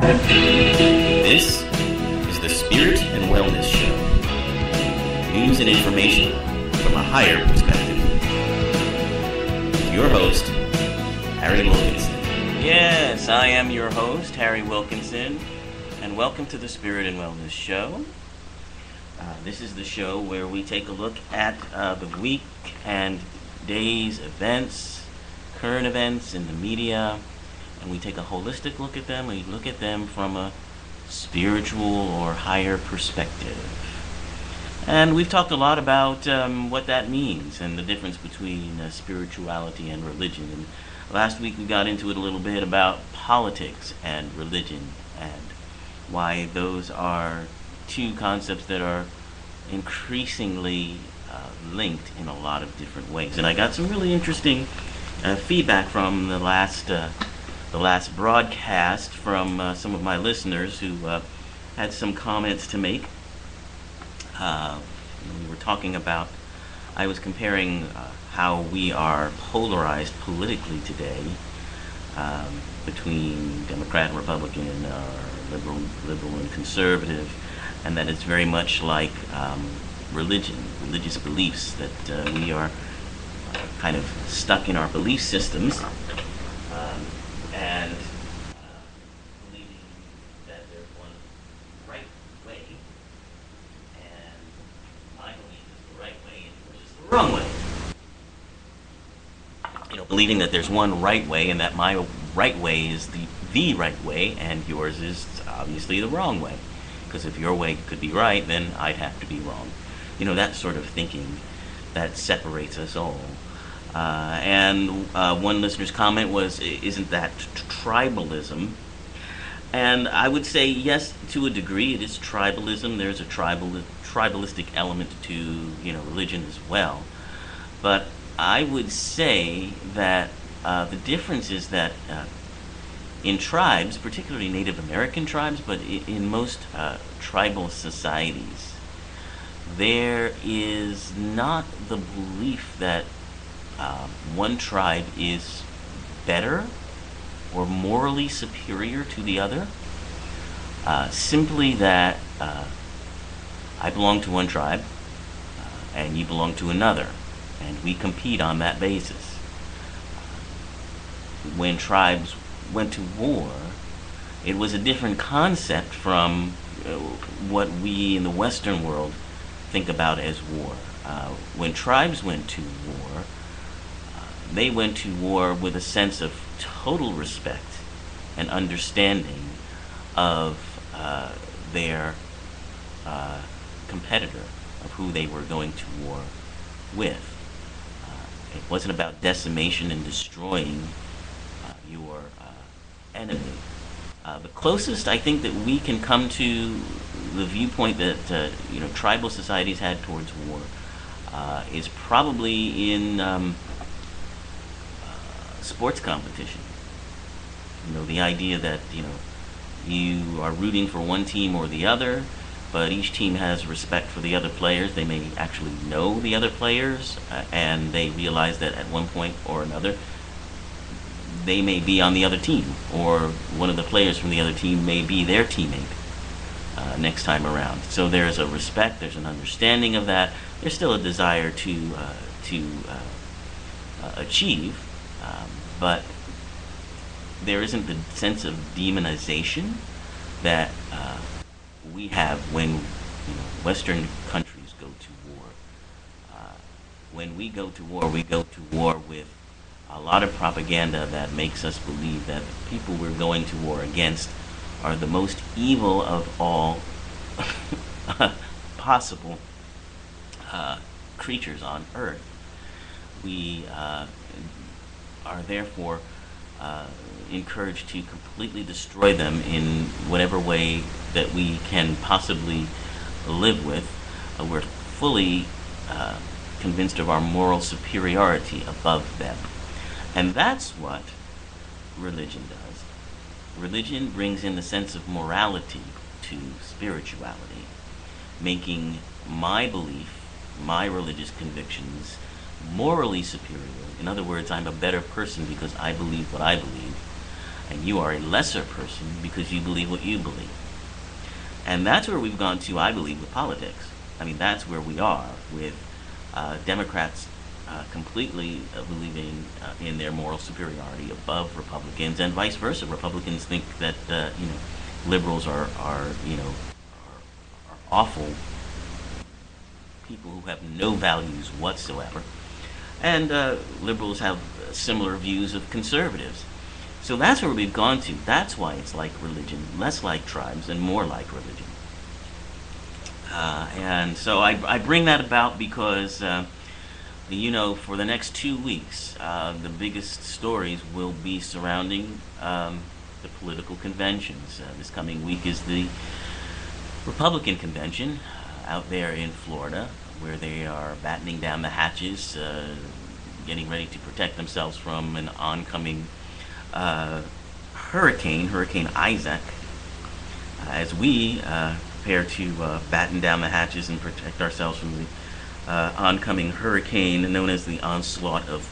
This is the Spirit and Wellness Show. News and information from a higher perspective. Your host, Harry Wilkinson. Yes, I am your host, Harry Wilkinson, and welcome to the Spirit and Wellness Show. This is the show where we take a look at the week and day's events, current events in the media, and we take a holistic look at them. We look at them from a spiritual or higher perspective. And we've talked a lot about what that means and the difference between spirituality and religion. And last week we got into it a little bit about politics and religion and why those are two concepts that are increasingly linked in a lot of different ways. And I got some really interesting feedback from the last broadcast from some of my listeners who had some comments to make. We were talking about, I was comparing how we are polarized politically today between Democrat and Republican, or liberal and conservative, and that it's very much like religious beliefs, that we are kind of stuck in our belief systems and believing that there's one right way, and my belief is the right way and yours is the wrong way. Believing that there's one right way and that my right way is the right way and yours is obviously the wrong way. Because if your way could be right, then I'd have to be wrong. That sort of thinking that separates us all. And one listener's comment was, isn't that tribalism? And I would say, yes, to a degree it is tribalism. There's a tribalistic element to religion as well. But I would say that the difference is that in tribes, particularly Native American tribes, but in most tribal societies, there is not the belief that one tribe is better or morally superior to the other. Simply that I belong to one tribe and you belong to another, and we compete on that basis. When tribes went to war, it was a different concept from what we in the Western world think about as war. When tribes went to war, they went to war with a sense of total respect and understanding of their competitor, of who they were going to war with. It wasn't about decimation and destroying your enemy. The closest I think that we can come to the viewpoint that tribal societies had towards war is probably in sports competition. The idea that you are rooting for one team or the other, but each team has respect for the other players. They may actually know the other players, and they realize that at one point or another they may be on the other team, or one of the players from the other team may be their teammate next time around. So there's a respect, there's an understanding of that. There's still a desire to achieve, but there isn't the sense of demonization that we have when Western countries go to war. When we go to war with a lot of propaganda that makes us believe that the people we're going to war against are the most evil of all possible creatures on Earth. We are therefore encouraged to completely destroy them in whatever way that we can possibly live with. We're fully convinced of our moral superiority above them. And that's what religion does. Religion brings in the sense of morality to spirituality, making my belief, my religious convictions, morally superior. In other words, I'm a better person because I believe what I believe, and you are a lesser person because you believe what you believe. And that's where we've gone to, I believe, with politics. I mean, that's where we are with Democrats completely believing in their moral superiority above Republicans, and vice versa. Republicans think that liberals are awful people who have no values whatsoever, and liberals have similar views of conservatives. So that's where we've gone to. That's why it's like religion, less like tribes and more like religion. And so I bring that about because, for the next 2 weeks, the biggest stories will be surrounding the political conventions. This coming week is the Republican convention out there in Florida, where they are battening down the hatches, getting ready to protect themselves from an oncoming Hurricane Isaac, as we prepare to batten down the hatches and protect ourselves from the oncoming hurricane known as the onslaught of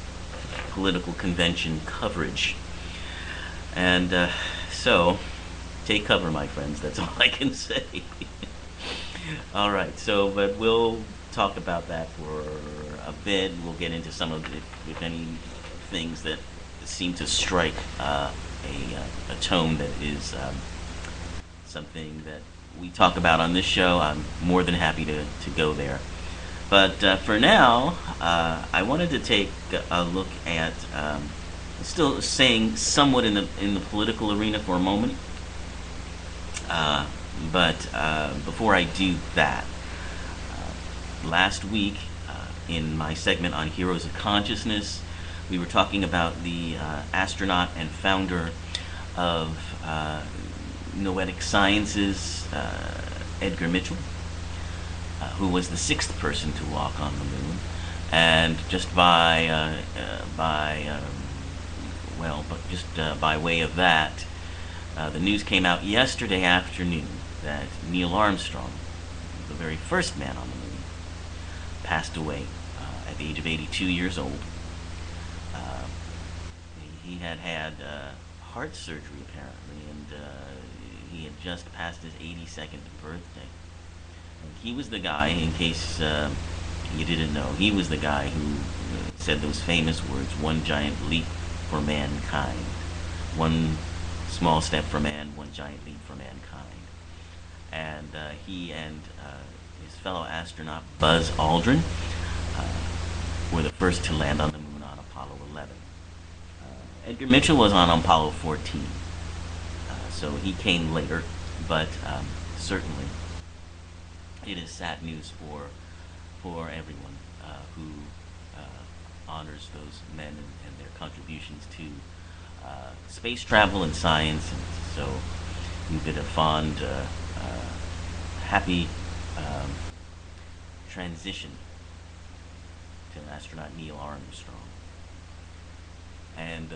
political convention coverage. And so, take cover, my friends. That's all I can say. All right, but we'll talk about that for a bit. We'll get into some of the, if any, things that seem to strike a tone that is something that we talk about on this show. I'm more than happy to go there. But for now, I wanted to take a look at, still staying somewhat in the political arena for a moment. But before I do that, last week in my segment on Heroes of Consciousness, we were talking about the astronaut and founder of Noetic Sciences, Edgar Mitchell, who was the 6th person to walk on the moon, and just by way of that, the news came out yesterday afternoon that Neil Armstrong, the very first man on the moon, passed away at the age of 82 years old. He had heart surgery, apparently, and he had just passed his 82nd birthday. And he was the guy, in case you didn't know, he was the guy who said those famous words, "One giant leap for mankind. One small step for man, one giant leap for mankind." And he and his fellow astronaut Buzz Aldrin were the first to land on the moon on Apollo 11. Edgar Mitchell was on Apollo 14, so he came later, but certainly it is sad news for everyone who honors those men and their contributions to space travel and science. And so we bid a fond, happy transition to astronaut Neil Armstrong. And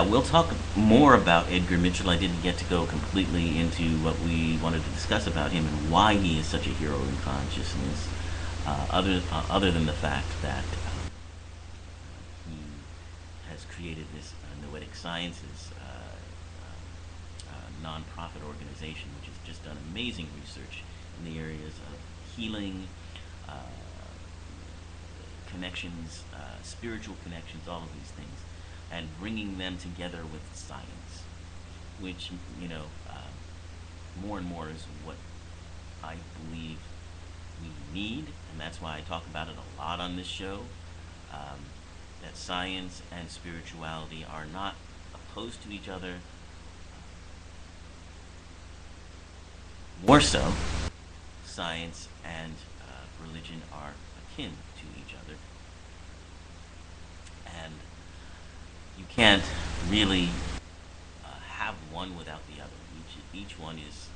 we'll talk more about Edgar Mitchell. I didn't get to go completely into what we wanted to discuss about him and why he is such a hero in consciousness, other than the fact that he has created this Noetic Sciences non-profit organization, which has just done amazing research in the areas of healing, connections, spiritual connections, all of these things, and bringing them together with science, which, more and more is what I believe we need, and that's why I talk about it a lot on this show, that science and spirituality are not opposed to each other. More so, science and religion are akin to each other, and you can't really have one without the other. Each one is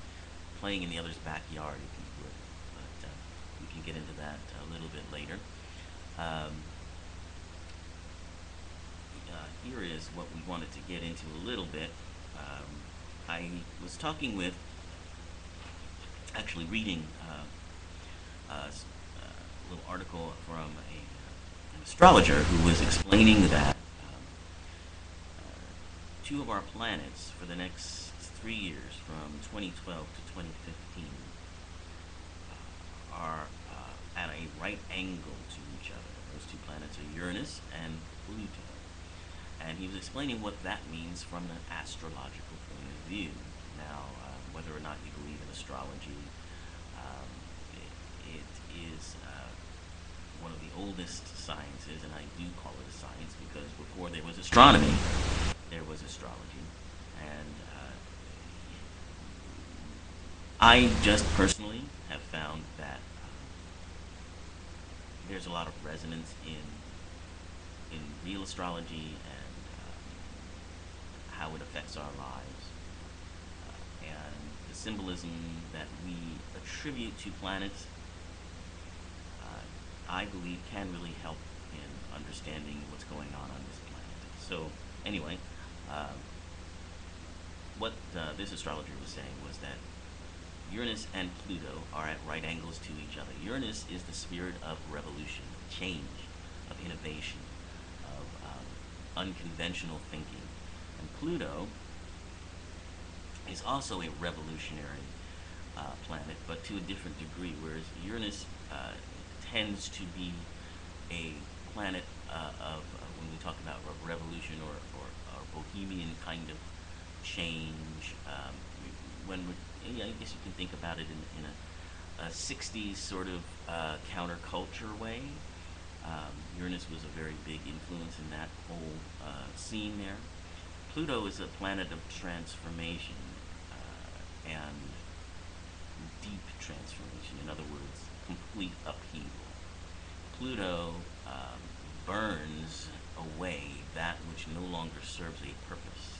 playing in the other's backyard, if you would. But we can get into that a little bit later. Here is what we wanted to get into a little bit. I was actually reading a little article from an astrologer who was explaining that two of our planets for the next 3 years, from 2012 to 2015, are at a right angle to each other. Those two planets are Uranus and Pluto. And he was explaining what that means from an astrological point of view. Now, whether or not you believe in astrology, it is one of the oldest sciences, and I do call it a science because before there was astronomy, there was astrology. And I just personally have found that there's a lot of resonance in real astrology and how it affects our lives, and the symbolism that we attribute to planets. I believe can really help in understanding what's going on this planet. So anyway, what this astrologer was saying was that Uranus and Pluto are at right angles to each other. Uranus is the spirit of revolution, of change, of innovation, of unconventional thinking. And Pluto is also a revolutionary planet, but to a different degree, whereas Uranus tends to be a planet of, when we talk about revolution or bohemian kind of change, I guess you can think about it in a 60s sort of counterculture way. Uranus was a very big influence in that whole scene there. Pluto is a planet of transformation and deep transformation. In other words, complete upheaval. Pluto burns away that which no longer serves a purpose,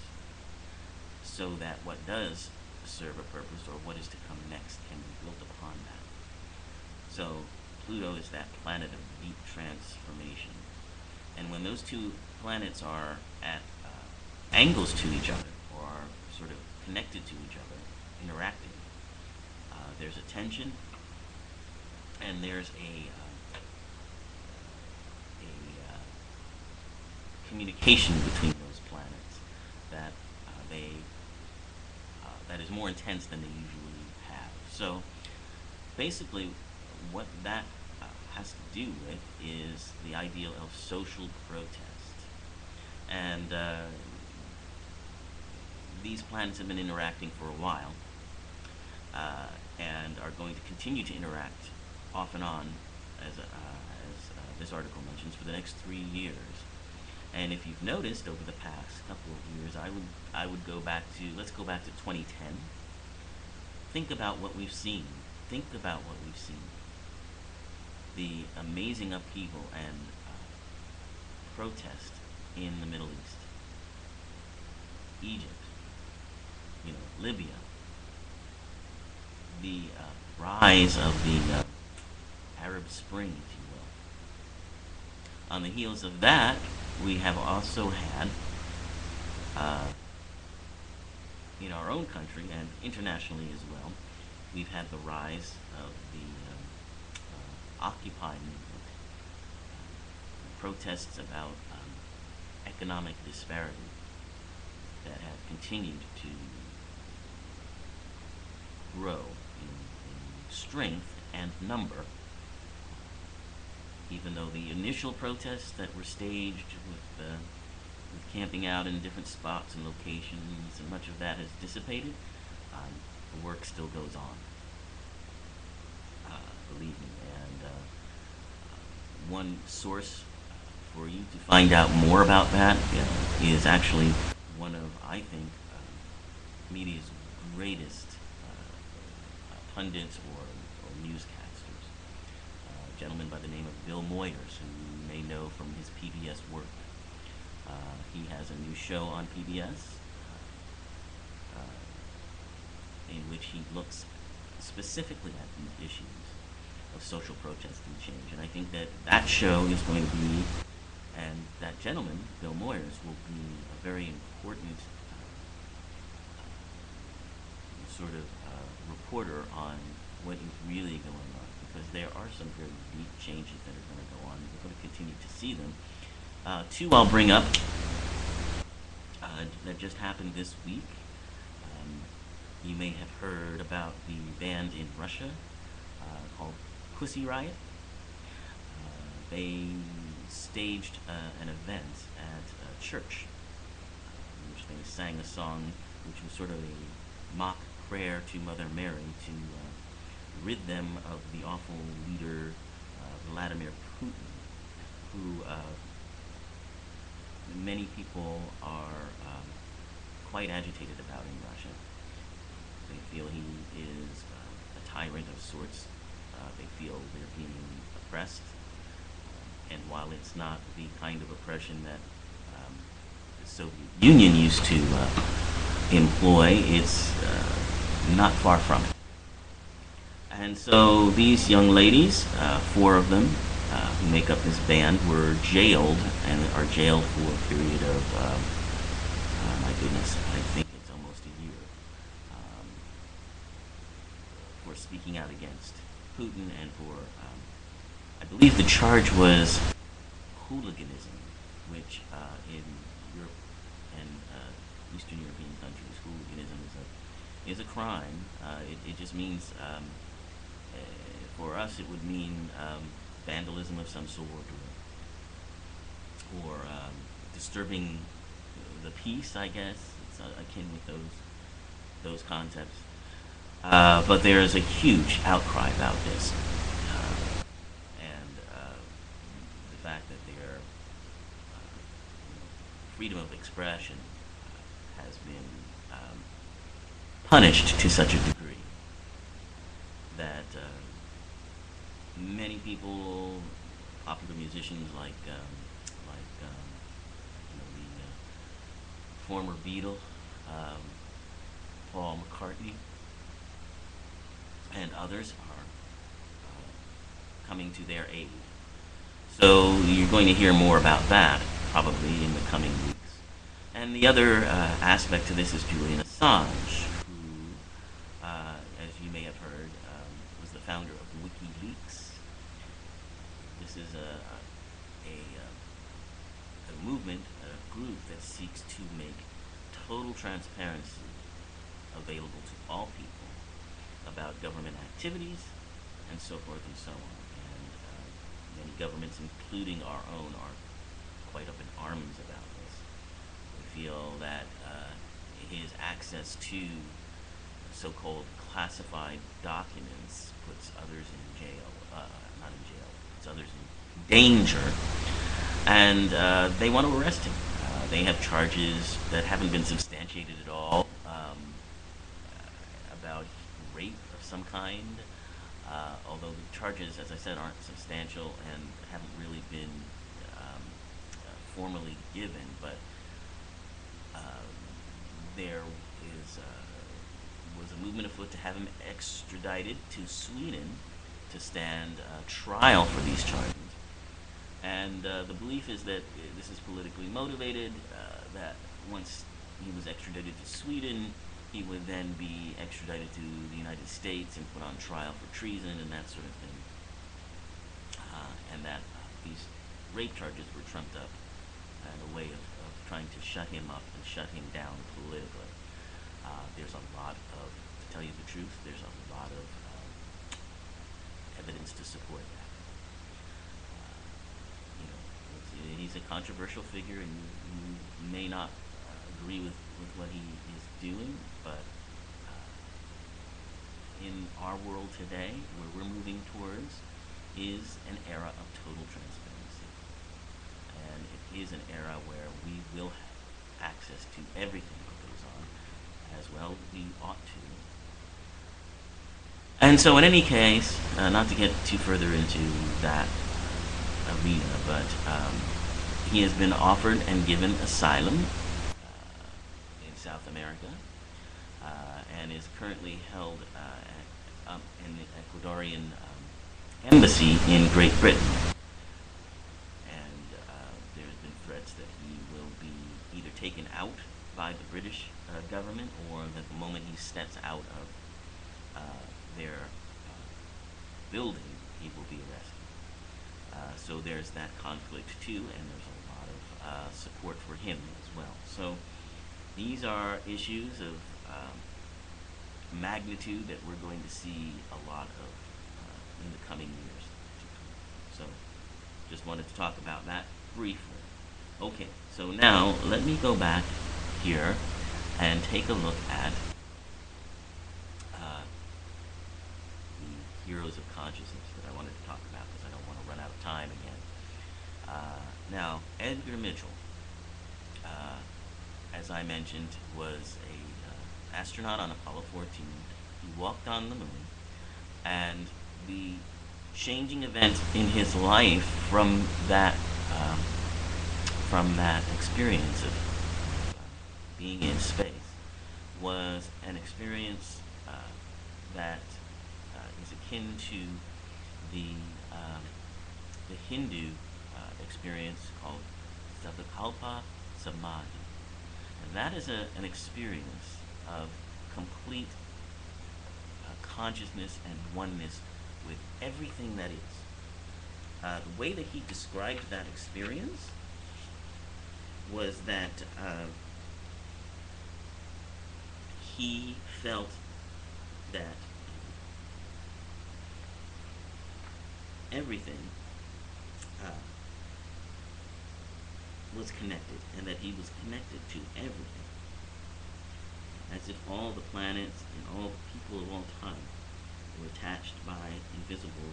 so that what does serve a purpose, or what is to come next, can be built upon that. So Pluto is that planet of deep transformation. And when those two planets are at angles to each other, or are sort of connected to each other, interacting, there's a tension, and there's a communication between those planets that that is more intense than they usually have. So basically, what that has to do with is the ideal of social protest. And these planets have been interacting for a while, and are going to continue to interact off and on, as this article mentions, for the next 3 years. And if you've noticed over the past couple of years, I would go back to, let's go back to 2010. Think about what we've seen. Think about what we've seen. The amazing upheaval and protest in the Middle East, Egypt, Libya, the rise of the Arab Spring, if you will. On the heels of that, we have also had, in our own country and internationally as well, we've had the rise of the Occupy movement, protests about economic disparity that have continued to grow in strength and number, even though the initial protests that were staged with camping out in different spots and locations, and much of that has dissipated, the work still goes on, believe me. And one source for you to find out more about that is actually one of, I think, media's greatest pundits or newscasters, a gentleman by the name of Bill Moyers, who you may know from his PBS work. He has a new show on PBS in which he looks specifically at these issues of social protest and change. And I think that show is going to be, and that gentleman, Bill Moyers, will be a very important sort of reporter on what is really going on, because there are some very deep changes that are going to go on. We're going to continue to see them. Two I'll bring up. that just happened this week. Um, you may have heard about the band in Russia called Pussy Riot. They staged an event at a church in which they sang a song which was sort of a mock prayer to Mother Mary to rid them of the awful leader Vladimir Putin, who many people are quite agitated about in Russia. They feel he is a tyrant of sorts. They feel they're being oppressed. And while it's not the kind of oppression that the Soviet Union used to employ, it's not far from it. And so these young ladies, four of them, who make up this band, were jailed and are jailed for a period of, my goodness, I think it's almost a year, for speaking out against Putin and for, I believe the charge was hooliganism, which in Europe and Eastern European countries, hooliganism is a crime. It just means, for us, it would mean vandalism of some sort, or disturbing the peace. I guess it's akin with those concepts. But there is a huge outcry about this, and the fact that their freedom of expression has been punished to such a degree that many people, popular musicians like the former Beatle, Paul McCartney, and others are coming to their aid. So you're going to hear more about that probably in the coming weeks. And the other aspect to this is Julian Assange, who, as you may have heard, was the founder of WikiLeaks. This is a movement, a group that seeks to make total transparency available to all people about government activities and so forth and so on. And many governments, including our own, are quite up in arms about this. They feel that his access to so-called classified documents puts others in jail, not in jail, puts others in danger, and they want to arrest him. They have charges that haven't been substantiated at all about rape of some kind, although the charges, as I said, aren't substantial and haven't really been formally given, but there was a movement afoot to have him extradited to Sweden to stand trial for these charges. And the belief is that this is politically motivated, that once he was extradited to Sweden, he would then be extradited to the United States and put on trial for treason and that sort of thing. And that these rape charges were trumped up and a way of trying to shut him up and shut him down politically. There's a lot of, to tell you the truth, there's a lot of evidence to support that. He's a controversial figure, and you may not agree with what he is doing, but in our world today, where we're moving towards, is an era of total transparency. And it is an era where we will have access to everything that goes on, as well we ought to. And so in any case, not to get too further into that arena, but he has been offered and given asylum in South America, and is currently held in the Ecuadorian embassy in Great Britain. And there's been threats that he will be either taken out by the British government, or that the moment he steps out of their building, he will be arrested. So there's that conflict too, and there's a lot of support for him as well. So These are issues of magnitude that we're going to see a lot of in the coming years. So, just wanted to talk about that briefly. Okay, so now let me go back here and take a look at the heroes of consciousness that I wanted to talk about because I don't want to run out of time again. Now, Edgar Mitchell, as I mentioned, was a astronaut on Apollo 14. He walked on the moon, and the changing event in his life from that experience of being in space was an experience that is akin to the Hindu experience called Savikalpa Samadhi. And that is an experience of complete consciousness and oneness with everything that is. The way that he described that experience was that he felt that everything was connected, and that he was connected to everything, as if all the planets and all the people of all time were attached by invisible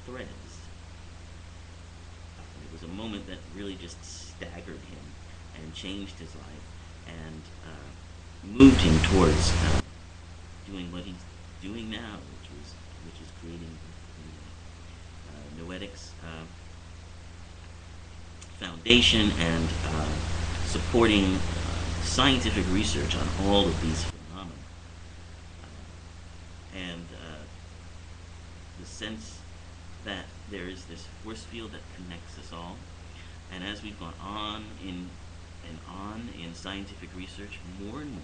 threads. It was a moment that really just staggered him and changed his life and moved him towards doing what he's doing now, which is creating the Noetics Foundation and supporting scientific research on all of these phenomena. And the sense that there is this force field that connects us all. And as we've gone on in scientific research, more and more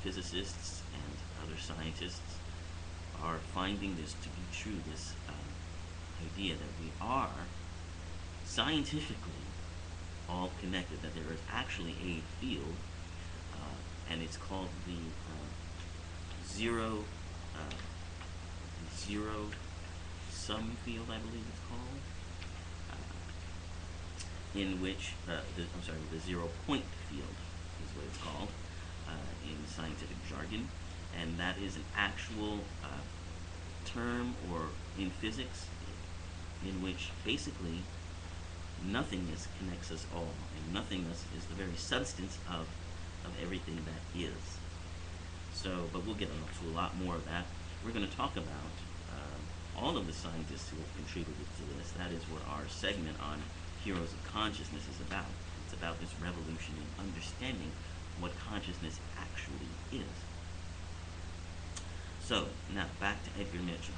physicists and other scientists are finding this to be true, this idea that we are scientifically all connected, that there is actually a field, and it's called the zero sum field, I believe it's called, in which the 0 point field is what it's called in scientific jargon, and that is an actual term or in physics in which basically nothingness connects us all, and nothingness is the very substance of everything that is. So, but we'll get into a lot more of that. We're going to talk about all of the scientists who have contributed to this. That is what our segment on Heroes of Consciousness is about. It's about this revolution in understanding what consciousness actually is. So, now back to Edgar Mitchell.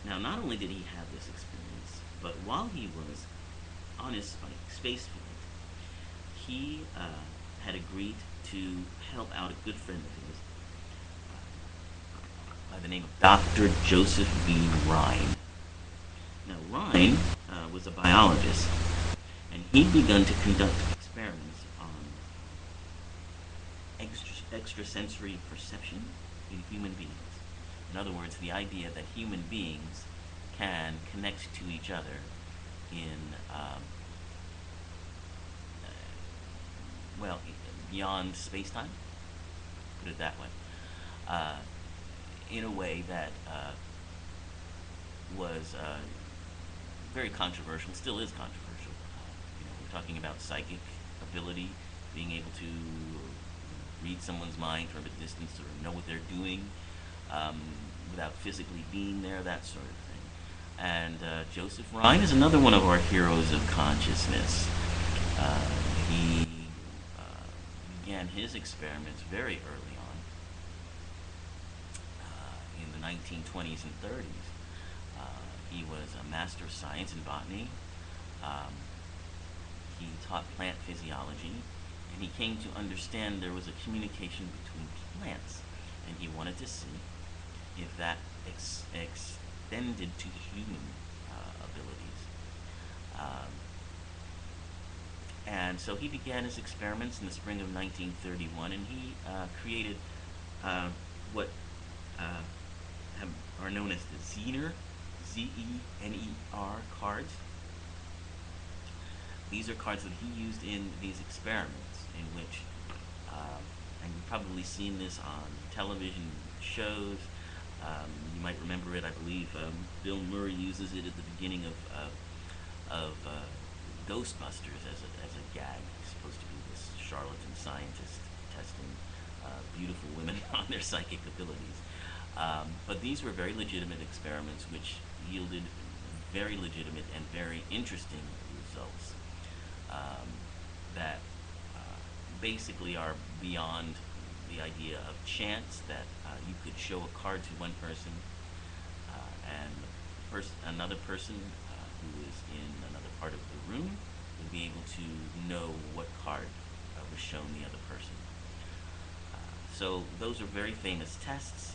Now, not only did he have this experience, but while he was on his space flight, he had agreed to help out a good friend of his by the name of Dr. Joseph V. Rhine. Now, Rhine was a biologist, and he'd begun to conduct experiments on extrasensory perception in human beings. In other words, the idea that human beings can connect to each other in, beyond space-time, put it that way, in a way that was very controversial, still is controversial. We're talking about psychic ability, being able to read someone's mind from a distance or know what they're doing without physically being there, that sort of thing. And Joseph Rhine is another one of our heroes of consciousness. He began his experiments very early on, in the 1920s and 30s. He was a master of science in botany. He taught plant physiology, and he came to understand there was a communication between plants, and he wanted to see if that extended to human abilities. And so he began his experiments in the spring of 1931, and he created what are known as the Zener, Z-E-N-E-R cards. These are cards that he used in these experiments, in which, and you've probably seen this on television shows. You might remember it. I believe Bill Murray uses it at the beginning of Ghostbusters as a gag. He's supposed to be this charlatan scientist testing beautiful women on their psychic abilities. But these were very legitimate experiments which yielded very legitimate and very interesting results that basically are beyond the idea of chance, that you could show a card to one person and another person who is in another part of the room would be able to know what card was shown the other person. So those are very famous tests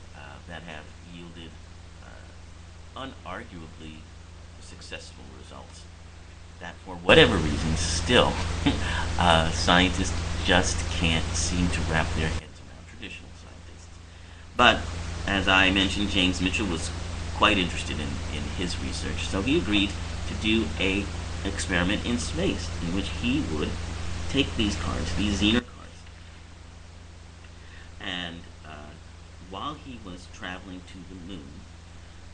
that have yielded unarguably successful results that, for whatever reason, still scientists just can't seem to wrap their heads around, traditional scientists. But as I mentioned, James Mitchell was quite interested in his research, so he agreed to do an experiment in space in which he would take these cards, these Zener cards, and while he was traveling to the moon,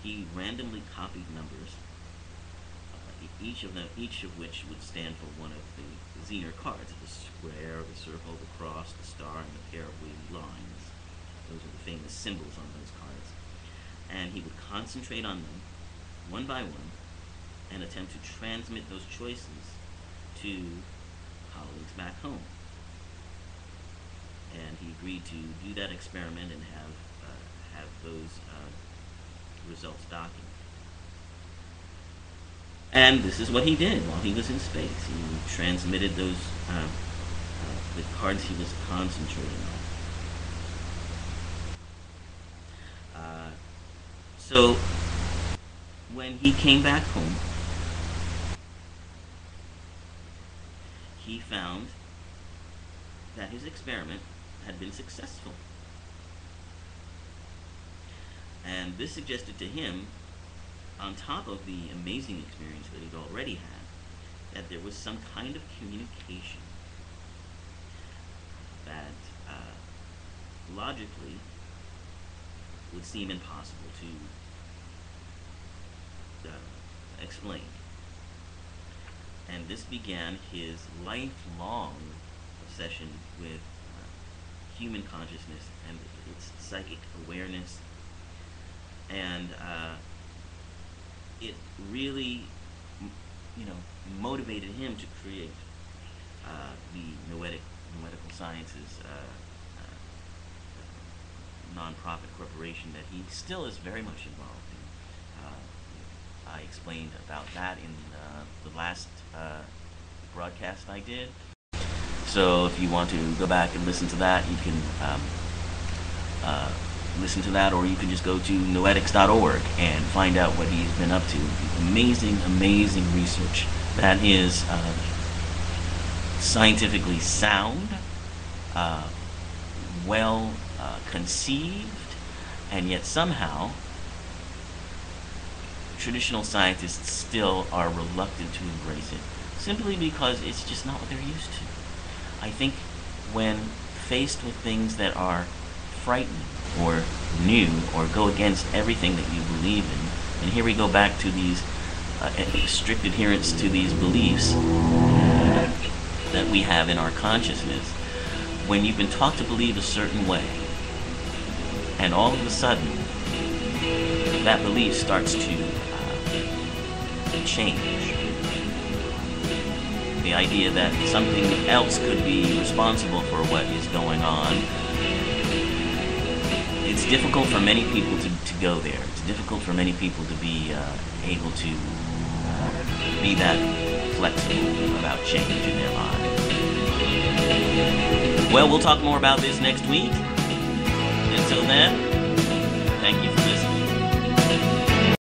he randomly copied numbers, each of which would stand for one of the Zener cards: the square, the circle, the cross, the star, and a pair of wavy lines. Those are the famous symbols on those cards. And he would concentrate on them one by one and attempt to transmit those choices to colleagues back home. And he agreed to do that experiment and have those results documented. And this is what he did while he was in space. He transmitted those the cards he was concentrating on. So when he came back home, he found that his experiment had been successful. And this suggested to him, on top of the amazing experience that he'd already had, that there was some kind of communication that logically would seem impossible to explain. And this began his lifelong obsession with human consciousness and its psychic awareness. And it really, motivated him to create the Noetical Sciences non-profit corporation that he still is very much involved in. I explained about that in the last broadcast I did. So if you want to go back and listen to that, you can listen to that, or you can just go to noetics.org and find out what he's been up to. Amazing, amazing research that is scientifically sound, well conceived, and yet somehow traditional scientists still are reluctant to embrace it, simply because it's just not what they're used to. I think when faced with things that are frightening or new or go against everything that you believe in, and here we go back to these strict adherence to these beliefs that we have in our consciousness, when you've been taught to believe a certain way, and all of a sudden that belief starts to change. The idea that something else could be responsible for what is going on, it's difficult for many people to go there. It's difficult for many people to be able to be that flexible about change in their lives. Well, we'll talk more about this next week. Until then,